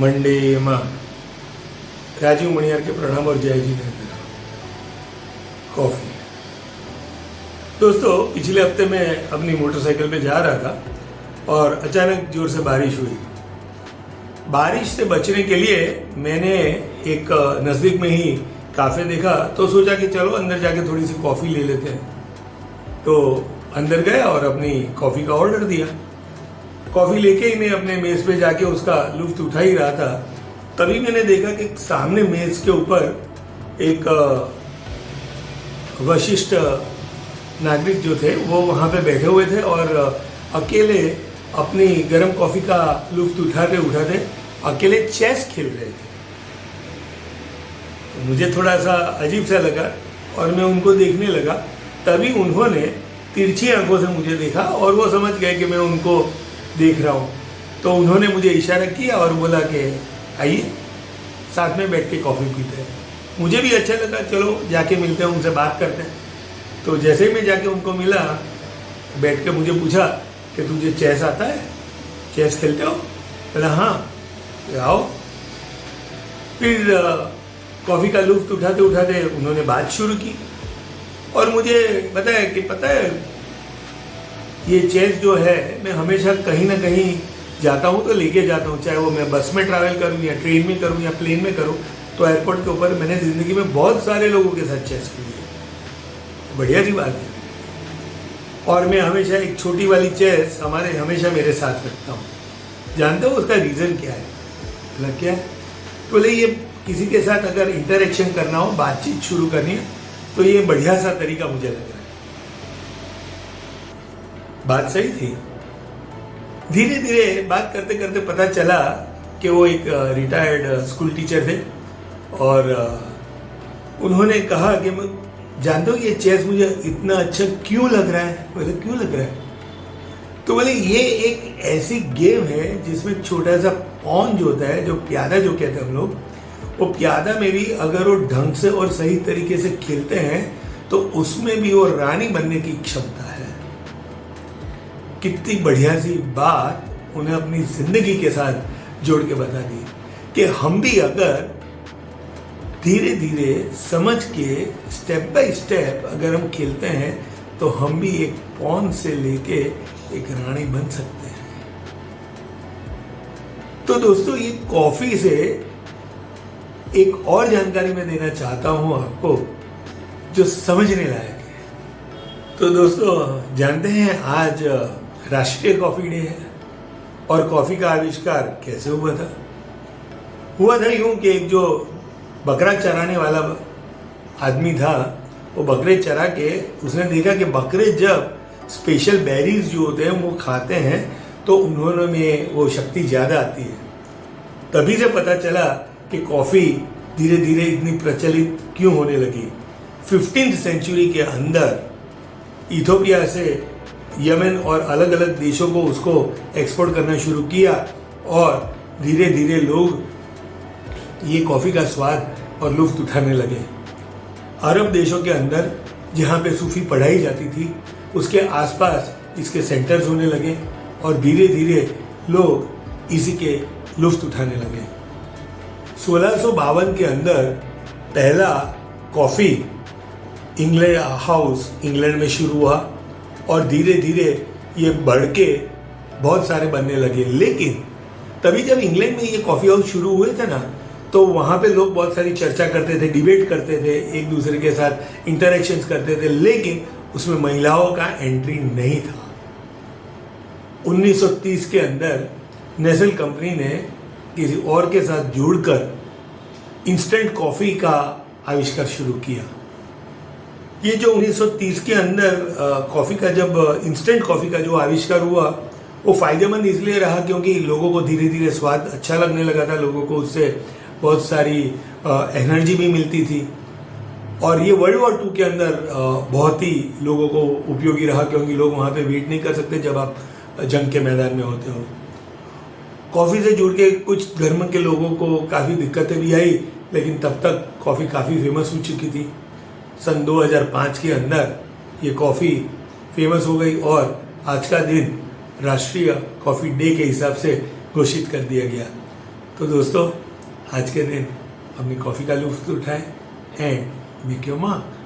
Monday માં राजीव मणियार के प्रणाम और जय जी ने कॉफ़ी। दोस्तों, पिछले हफ्ते मैं अपनी मोटरसाइकिल पे जा रहा था और अचानक जोर से बारिश हुई। बारिश से बचने के लिए मैंने एक नज़दीक में ही काफ़े देखा तो सोचा कि चलो अंदर जाके थोड़ी सी कॉफ़ी ले लेते हैं। तो अंदर गया और अपनी कॉफ़ी का ऑर्डर दिया। कॉफ़ी लेके ही मैं अपने मेज़ पे जाके उसका लुत्फ़ उठा ही रहा था, तभी मैंने देखा कि सामने मेज़ के ऊपर एक वशिष्ठ नागरिक जो थे वो वहाँ पे बैठे हुए थे और अकेले अपनी गर्म कॉफ़ी का लुत्फ़ उठाते अकेले चेस खेल रहे थे। मुझे थोड़ा सा अजीब सा लगा और मैं उनको देखने लगा। तभी उन्होंने तिरछी आंखों से मुझे देखा और वो समझ गए कि मैं उनको देख रहा हूँ। तो उन्होंने मुझे इशारा किया और बोला कि आइए साथ में बैठ के कॉफ़ी पीते हैं। मुझे भी अच्छा लगा, चलो जाके मिलते हैं, उनसे बात करते हैं। तो जैसे ही मैं जाके उनको मिला, बैठ के मुझे पूछा कि तुझे चेस आता है, चेस खेलते हो? बोला हाँ, आओ। फिर कॉफ़ी का लुत्फ़ उठाते उन्होंने बात शुरू की और मुझे बताया कि पता है ये चेस जो है मैं हमेशा कहीं ना कहीं जाता हूँ तो लेके जाता हूँ, चाहे वो मैं बस में ट्रैवल करूँ या ट्रेन में करूँ या प्लेन में करूँ। तो एयरपोर्ट के ऊपर मैंने ज़िंदगी में बहुत सारे लोगों के साथ चेस खेली है, बढ़िया सी बात है। और मैं हमेशा एक छोटी वाली चेस हमेशा मेरे साथ रखता हूँ। जानते हो उसका रीज़न क्या है? मतलब क्या है? बोले ये किसी के साथ अगर इंटरेक्शन करना हो, बातचीत शुरू करनी है, तो ये बढ़िया सा तरीका मुझे लग रहा है। बात सही थी। धीरे धीरे बात करते करते पता चला कि वो एक रिटायर्ड स्कूल टीचर थे और उन्होंने कहा कि मैं जानते हो ये चेस मुझे इतना अच्छा क्यों लग रहा है? बोले क्यों लग रहा है? तो बोले ये एक ऐसी गेम है जिसमें छोटा सा पॉन जो होता है, जो प्यादा जो कहते हैं हम लोग, वो प्यादा में भी अगर वो ढंग से और सही तरीके से खेलते हैं तो उसमें भी वो रानी बनने की क्षमता है। कितनी बढ़िया सी बात उन्हें अपनी जिंदगी के साथ जोड़ के बता दी कि हम भी अगर धीरे धीरे समझ के स्टेप बाय स्टेप अगर हम खेलते हैं तो हम भी एक पॉन से लेके एक रानी बन सकते हैं। तो दोस्तों, ये कॉफी से एक और जानकारी मैं देना चाहता हूं आपको जो समझने लायक है। तो दोस्तों, जानते हैं आज राष्ट्रीय कॉफी डे है और कॉफी का आविष्कार कैसे हुआ था? यूं कि एक जो बकरा चराने वाला आदमी था, वो बकरे चरा के उसने देखा कि बकरे जब स्पेशल बेरीज जो होते हैं वो खाते हैं तो उन्होंने में वो शक्ति ज़्यादा आती है। तभी से पता चला कि कॉफ़ी धीरे धीरे इतनी प्रचलित क्यों होने लगी। 15वीं सेंचुरी के अंदर इथोपिया से यमन और अलग अलग देशों को उसको एक्सपोर्ट करना शुरू किया और धीरे धीरे लोग ये कॉफ़ी का स्वाद और लुत्फ़ उठाने लगे। अरब देशों के अंदर जहाँ पे सूफी पढ़ाई जाती थी उसके आसपास इसके सेंटर्स होने लगे और धीरे धीरे लोग इसी के लुत्फ़ उठाने लगे। 1652 के अंदर पहला कॉफ़ी इंग्लैंड में शुरू हुआ और धीरे धीरे ये बढ़ के बहुत सारे बनने लगे। लेकिन तभी जब इंग्लैंड में ये कॉफ़ी हाउस शुरू हुए थे ना, तो वहाँ पे लोग बहुत सारी चर्चा करते थे, डिबेट करते थे, एक दूसरे के साथ इंटरेक्शंस करते थे, लेकिन उसमें महिलाओं का एंट्री नहीं था। 1930 के अंदर नेस्ले कंपनी ने किसी और के साथ जुड़कर इंस्टेंट कॉफ़ी का आविष्कार शुरू किया। ये जो 1930 के अंदर कॉफ़ी का जब इंस्टेंट कॉफ़ी का जो आविष्कार हुआ वो फ़ायदेमंद इसलिए रहा क्योंकि लोगों को धीरे धीरे स्वाद अच्छा लगने लगा था, लोगों को उससे बहुत सारी एनर्जी भी मिलती थी। और ये वर्ल्ड वॉर 2 के अंदर बहुत ही लोगों को उपयोगी रहा क्योंकि लोग वहाँ पे वेट नहीं कर सकते जब आप जंग के मैदान में होते हो। कॉफ़ी से जुड़ के कुछ धर्म के लोगों को काफ़ी दिक्कतें भी आई, लेकिन तब तक कॉफ़ी काफ़ी फेमस हो चुकी थी। सन 2005 के अंदर ये कॉफ़ी फेमस हो गई और आज का दिन राष्ट्रीय कॉफ़ी डे के हिसाब से घोषित कर दिया गया। तो दोस्तों आज के दिन अपनी कॉफ़ी का लुत्फ़ उठाएं एंड मेक योर मार्क।